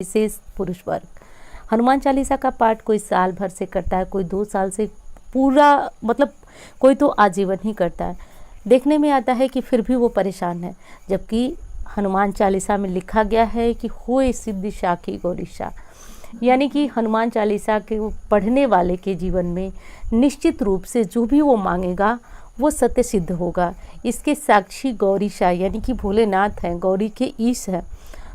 विशेष पुरुष वर्ग हनुमान चालीसा का पाठ कोई साल भर से करता है, कोई 2 साल से पूरा मतलब कोई तो आजीवन ही करता है। देखने में आता है कि फिर भी वो परेशान है, जबकि हनुमान चालीसा में लिखा गया है कि होए सिद्धि साखी गौरीशा, यानी कि हनुमान चालीसा के पढ़ने वाले के जीवन में निश्चित रूप से जो भी वो मांगेगा वो सत्य सिद्ध होगा। इसके साक्षी गौरीशा यानी कि भोलेनाथ हैं, गौरी के ईश हैं।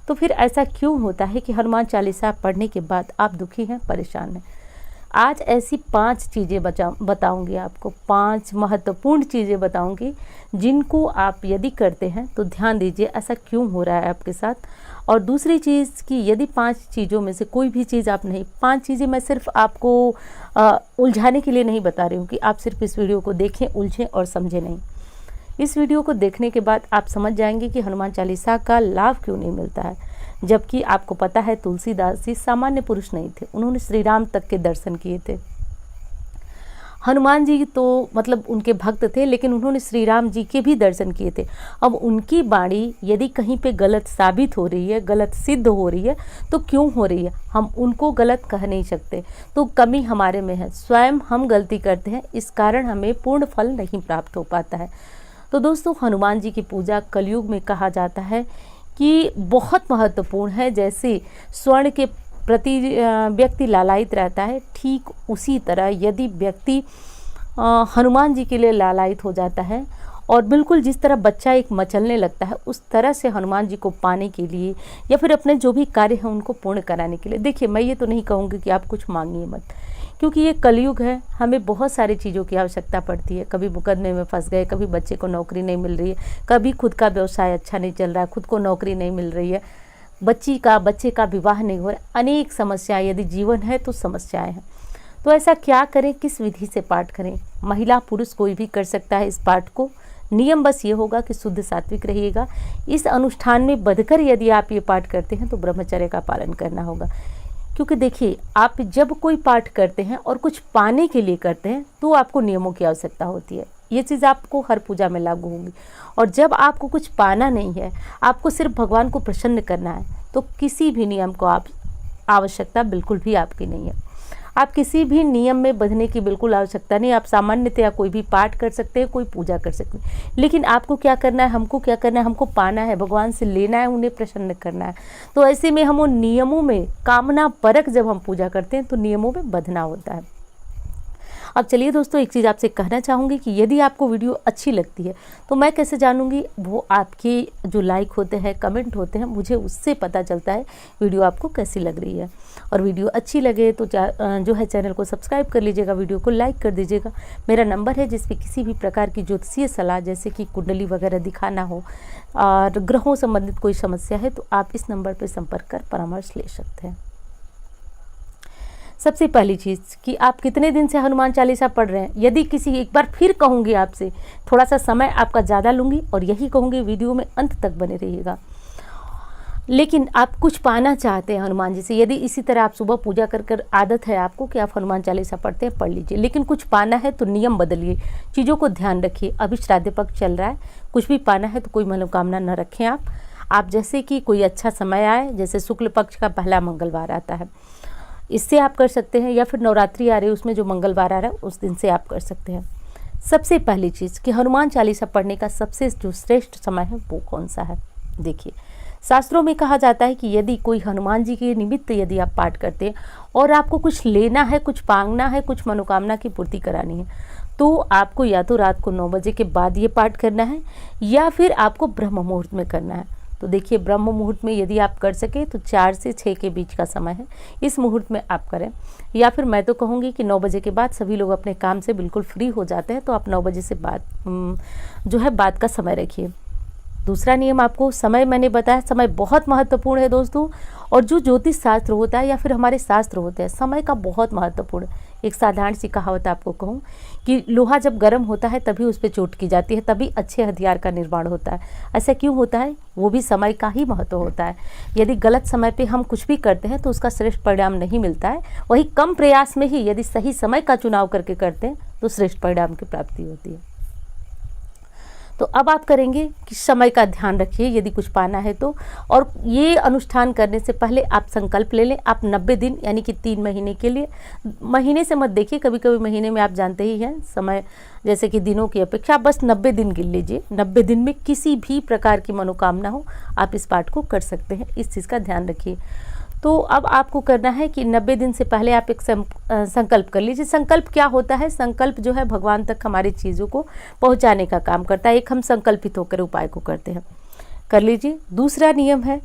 तो फिर ऐसा क्यों होता है कि हनुमान चालीसा पढ़ने के बाद आप दुखी हैं, परेशान हैं? आज ऐसी 5 चीज़ें बताऊंगी आपको, 5 महत्वपूर्ण चीज़ें बताऊंगी जिनको आप यदि करते हैं तो ध्यान दीजिए ऐसा क्यों हो रहा है आपके साथ। और दूसरी चीज़ कि यदि 5 चीज़ों में से कोई भी चीज़ आप नहीं, 5 चीज़ें मैं सिर्फ आपको उलझाने के लिए नहीं बता रही हूँ कि आप सिर्फ इस वीडियो को देखें, उलझें और समझें नहीं। इस वीडियो को देखने के बाद आप समझ जाएंगे कि हनुमान चालीसा का लाभ क्यों नहीं मिलता है। जबकि आपको पता है तुलसीदास जी सामान्य पुरुष नहीं थे, उन्होंने श्री राम तक के दर्शन किए थे। हनुमान जी तो मतलब उनके भक्त थे, लेकिन उन्होंने श्री राम जी के भी दर्शन किए थे। अब उनकी वाणी यदि कहीं पे गलत साबित हो रही है, गलत सिद्ध हो रही है, तो क्यों हो रही है, हम उनको गलत कह नहीं सकते। तो कमी हमारे में है, स्वयं हम गलती करते हैं, इस कारण हमें पूर्ण फल नहीं प्राप्त हो पाता है। तो दोस्तों, हनुमान जी की पूजा कलयुग में कहा जाता है कि बहुत महत्वपूर्ण है। जैसे स्वर्ण के प्रति व्यक्ति लालायित रहता है, ठीक उसी तरह यदि व्यक्ति हनुमान जी के लिए लालायित हो जाता है और बिल्कुल जिस तरह बच्चा एक मचलने लगता है, उस तरह से हनुमान जी को पाने के लिए या फिर अपने जो भी कार्य हैं उनको पूर्ण कराने के लिए। देखिए, मैं ये तो नहीं कहूँगी कि आप कुछ मांगिए मत, क्योंकि ये कलयुग है, हमें बहुत सारी चीज़ों की आवश्यकता पड़ती है। कभी मुकदमे में फंस गए, कभी बच्चे को नौकरी नहीं मिल रही है, कभी खुद का व्यवसाय अच्छा नहीं चल रहा है, खुद को नौकरी नहीं मिल रही है, बच्चे का विवाह नहीं हो रहा, अनेक समस्याएं, यदि जीवन है तो समस्याएं हैं। तो ऐसा क्या करें, किस विधि से पाठ करें? महिला पुरुष कोई भी कर सकता है इस पाठ को। नियम बस ये होगा कि शुद्ध सात्विक रहिएगा। इस अनुष्ठान में बंधकर यदि आप ये पाठ करते हैं तो ब्रह्मचर्य का पालन करना होगा। क्योंकि देखिए, आप जब कोई पाठ करते हैं और कुछ पाने के लिए करते हैं तो आपको नियमों की आवश्यकता होती है। ये चीज़ आपको हर पूजा में लागू होगी। और जब आपको कुछ पाना नहीं है, आपको सिर्फ भगवान को प्रसन्न करना है, तो किसी भी नियम को आप आवश्यकता बिल्कुल भी आपकी नहीं है। आप किसी भी नियम में बंधने की बिल्कुल आवश्यकता नहीं। आप सामान्यतया कोई भी पाठ कर सकते हैं, कोई पूजा कर सकते हैं, लेकिन आपको क्या करना है, हमको क्या करना है, हमको पाना है, भगवान से लेना है, उन्हें प्रसन्न करना है। तो ऐसे में हम उन नियमों में कामना परक जब हम पूजा करते हैं तो नियमों में बंधना होता है। अब चलिए दोस्तों, एक चीज़ आपसे कहना चाहूँगी कि यदि आपको वीडियो अच्छी लगती है तो मैं कैसे जानूँगी? वो आपके जो लाइक होते हैं, कमेंट होते हैं, मुझे उससे पता चलता है वीडियो आपको कैसी लग रही है। और वीडियो अच्छी लगे तो जो है चैनल को सब्सक्राइब कर लीजिएगा, वीडियो को लाइक कर दीजिएगा। मेरा नंबर है जिस पे किसी भी प्रकार की ज्योतिषीय सलाह, जैसे कि कुंडली वगैरह दिखाना हो और ग्रहों संबंधित कोई समस्या है, तो आप इस नंबर पर संपर्क कर परामर्श ले सकते हैं। सबसे पहली चीज़ कि आप कितने दिन से हनुमान चालीसा पढ़ रहे हैं। यदि किसी, एक बार फिर कहूँगी आपसे, थोड़ा सा समय आपका ज़्यादा लूँगी और यही कहूँगी वीडियो में अंत तक बने रहिएगा। लेकिन आप कुछ पाना चाहते हैं हनुमान जी से, यदि इसी तरह आप सुबह पूजा कर आदत है आपको कि आप हनुमान चालीसा पढ़ते हैं, पढ़ लीजिए। लेकिन कुछ पाना है तो नियम बदलिए, चीज़ों को ध्यान रखिए। अभी श्राद्ध पक्ष चल रहा है, कुछ भी पाना है तो कोई मनोकामना न रखें आप जैसे कि कोई अच्छा समय आए, जैसे शुक्ल पक्ष का पहला मंगलवार आता है, इससे आप कर सकते हैं, या फिर नवरात्रि आ रही है उसमें जो मंगलवार आ रहा है उस दिन से आप कर सकते हैं। सबसे पहली चीज़ कि हनुमान चालीसा पढ़ने का सबसे जो श्रेष्ठ समय है वो कौन सा है? देखिए, शास्त्रों में कहा जाता है कि यदि कोई हनुमान जी के निमित्त यदि आप पाठ करते हैं और आपको कुछ लेना है, कुछ मांगना है, कुछ मनोकामना की पूर्ति करानी है, तो आपको या तो रात को 9 बजे के बाद ये पाठ करना है या फिर आपको ब्रह्म मुहूर्त में करना है। तो देखिए, ब्रह्म मुहूर्त में यदि आप कर सके तो 4 से 6 के बीच का समय है, इस मुहूर्त में आप करें। या फिर मैं तो कहूँगी कि 9 बजे के बाद सभी लोग अपने काम से बिल्कुल फ्री हो जाते हैं, तो आप 9 बजे से बाद जो है बाद का समय रखिए। दूसरा नियम आपको, समय मैंने बताया, समय बहुत महत्वपूर्ण है दोस्तों। और जो ज्योतिष शास्त्र होता है या फिर हमारे शास्त्र होते हैं, समय का बहुत महत्वपूर्ण। एक साधारण सी कहावत आपको कहूँ कि लोहा जब गर्म होता है तभी उस पर चोट की जाती है, तभी अच्छे हथियार का निर्माण होता है। ऐसा क्यों होता है? वो भी समय का ही महत्व होता है। यदि गलत समय पे हम कुछ भी करते हैं तो उसका श्रेष्ठ परिणाम नहीं मिलता है। वही कम प्रयास में ही यदि सही समय का चुनाव करके करते हैं तो श्रेष्ठ परिणाम की प्राप्ति होती है। तो अब आप करेंगे कि समय का ध्यान रखिए यदि कुछ पाना है तो। और ये अनुष्ठान करने से पहले आप संकल्प ले लें। आप 90 दिन यानी कि 3 महीने के लिए, महीने से मत देखिए, कभी कभी महीने में आप जानते ही हैं समय जैसे कि दिनों की अपेक्षा, आप बस 90 दिन गिन लीजिए। 90 दिन में किसी भी प्रकार की मनोकामना हो आप इस पाठ को कर सकते हैं, इस चीज़ का ध्यान रखिए। तो अब आपको करना है कि 90 दिन से पहले आप एक संकल्प कर लीजिए। संकल्प क्या होता है? संकल्प जो है भगवान तक हमारी चीज़ों को पहुंचाने का काम करता है। एक हम संकल्पित होकर उपाय को करते हैं, कर लीजिए। दूसरा नियम है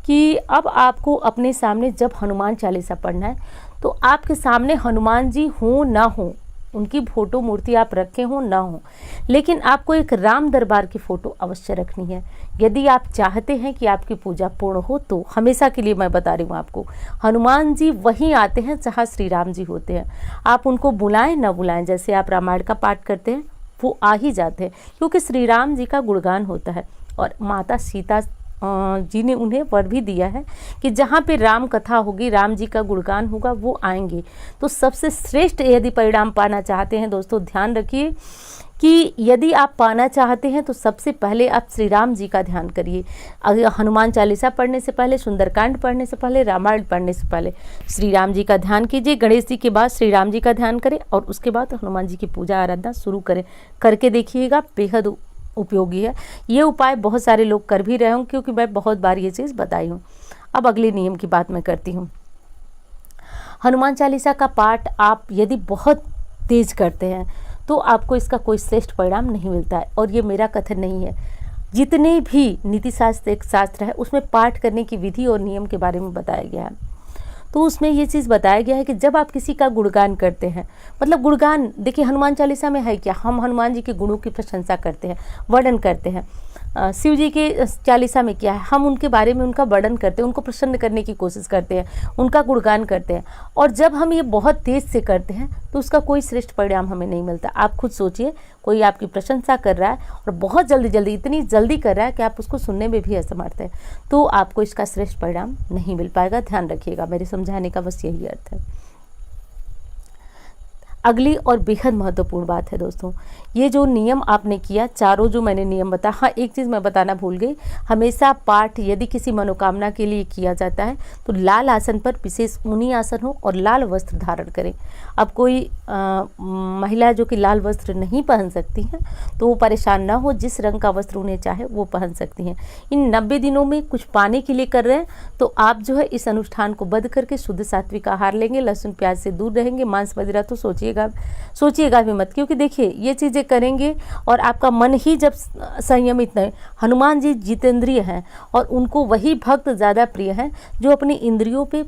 कि अब आपको अपने सामने जब हनुमान चालीसा पढ़ना है तो आपके सामने हनुमान जी हो ना हो, उनकी फोटो मूर्ति आप रखे हो ना हो, लेकिन आपको एक राम दरबार की फ़ोटो अवश्य रखनी है। यदि आप चाहते हैं कि आपकी पूजा पूर्ण हो तो हमेशा के लिए मैं बता रही हूँ आपको, हनुमान जी वहीं आते हैं जहाँ श्री राम जी होते हैं। आप उनको बुलाएं ना बुलाएं, जैसे आप रामायण का पाठ करते हैं वो आ ही जाते हैं, क्योंकि श्री राम जी का गुणगान होता है। और माता सीता जी ने उन्हें वर भी दिया है कि जहाँ पे राम कथा होगी, राम जी का गुणगान होगा, वो आएंगे। तो सबसे श्रेष्ठ यदि परिणाम पाना चाहते हैं दोस्तों, ध्यान रखिए कि यदि आप पाना चाहते हैं तो सबसे पहले आप श्री राम जी का ध्यान करिए। हनुमान चालीसा पढ़ने से पहले, सुंदरकांड पढ़ने से पहले, रामायण पढ़ने से पहले श्री राम जी का ध्यान कीजिए। गणेश जी के बाद श्री राम जी का ध्यान करें और उसके बाद हनुमान जी की पूजा आराधना शुरू करें। करके देखिएगा, बेहद उपयोगी है। ये उपाय बहुत सारे लोग कर भी रहे हों, क्योंकि मैं बहुत बार ये चीज़ बताई हूँ। अब अगले नियम की बात मैं करती हूँ। हनुमान चालीसा का पाठ आप यदि बहुत तेज करते हैं तो आपको इसका कोई श्रेष्ठ परिणाम नहीं मिलता है। और ये मेरा कथन नहीं है, जितने भी नीति शास्त्र एक शास्त्र है उसमें पाठ करने की विधि और नियम के बारे में बताया गया है। तो उसमें ये चीज़ बताया गया है कि जब आप किसी का गुणगान करते हैं, मतलब गुणगान देखिए हनुमान चालीसा में है क्या, हम हनुमान जी के गुणों की प्रशंसा करते हैं, वर्णन करते हैं। शिव जी के चालीसा में क्या है, हम उनके बारे में उनका वर्णन करते हैं, उनको प्रसन्न करने की कोशिश करते हैं, उनका गुणगान करते हैं। और जब हम ये बहुत तेज़ से करते हैं तो उसका कोई श्रेष्ठ परिणाम हमें नहीं मिलता। आप खुद सोचिए, कोई आपकी प्रशंसा कर रहा है और बहुत जल्दी जल्दी, इतनी जल्दी कर रहा है कि आप उसको सुनने में भी असमर्थ हैं, तो आपको इसका श्रेष्ठ परिणाम नहीं मिल पाएगा। ध्यान रखिएगा, मेरे समझाने का बस यही अर्थ है। अगली और बेहद महत्वपूर्ण बात है दोस्तों, ये जो नियम आपने किया, चारों जो मैंने नियम बताया, हाँ एक चीज़ मैं बताना भूल गई, हमेशा पाठ यदि किसी मनोकामना के लिए किया जाता है तो लाल आसन पर, विशेष ऊनी आसन हो और लाल वस्त्र धारण करें। अब कोई महिला जो कि लाल वस्त्र नहीं पहन सकती हैं तो वो परेशान ना हो, जिस रंग का वस्त्र उन्हें चाहे वो पहन सकती हैं। इन 90 दिनों में कुछ पाने के लिए कर रहे हैं तो आप जो है इस अनुष्ठान को बंद करके शुद्ध सात्विक आहार लेंगे, लहसुन प्याज से दूर रहेंगे, मांस वगैरह तो सोचिएगा भी मत, क्योंकि देखिए ये चीज़ें करेंगे और आपका मन ही जब संयमित नहीं, हनुमान जी जितेंद्रिय हैं और उनको वही भक्त ज़्यादा प्रिय हैं जो अपनी इंद्रियों पे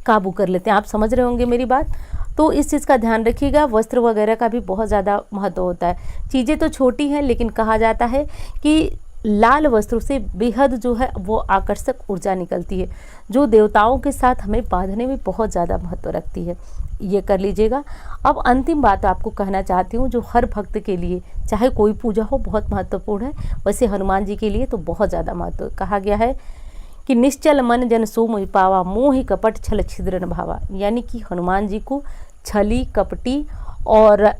काबू कर लेते हैं। आप समझ रहे होंगे मेरी बात, तो इस चीज़ का ध्यान रखिएगा। वस्त्र वगैरह का भी बहुत ज़्यादा महत्व होता है। चीज़ें तो छोटी हैं, लेकिन कहा जाता है कि लाल वस्त्रों से बेहद जो है वो आकर्षक ऊर्जा निकलती है, जो देवताओं के साथ हमें बांधने में बहुत ज़्यादा महत्व रखती है। ये कर लीजिएगा। अब अंतिम बात आपको कहना चाहती हूँ, जो हर भक्त के लिए चाहे कोई पूजा हो बहुत महत्वपूर्ण है, वैसे हनुमान जी के लिए तो बहुत ज़्यादा महत्व। कहा गया है कि निश्चल मन जन सो मोहि पावा, मोहि कपट छल छिद्र न भावा, यानी कि हनुमान जी को छली, कपटी और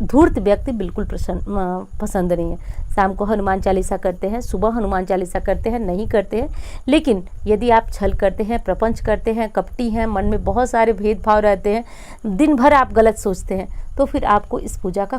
धूर्त व्यक्ति बिल्कुल पसंद नहीं है। शाम को हनुमान चालीसा करते हैं, सुबह हनुमान चालीसा करते हैं, नहीं करते हैं, लेकिन यदि आप छल करते हैं, प्रपंच करते हैं, कपटी हैं, मन में बहुत सारे भेदभाव रहते हैं, दिन भर आप गलत सोचते हैं, तो फिर आपको इस पूजा का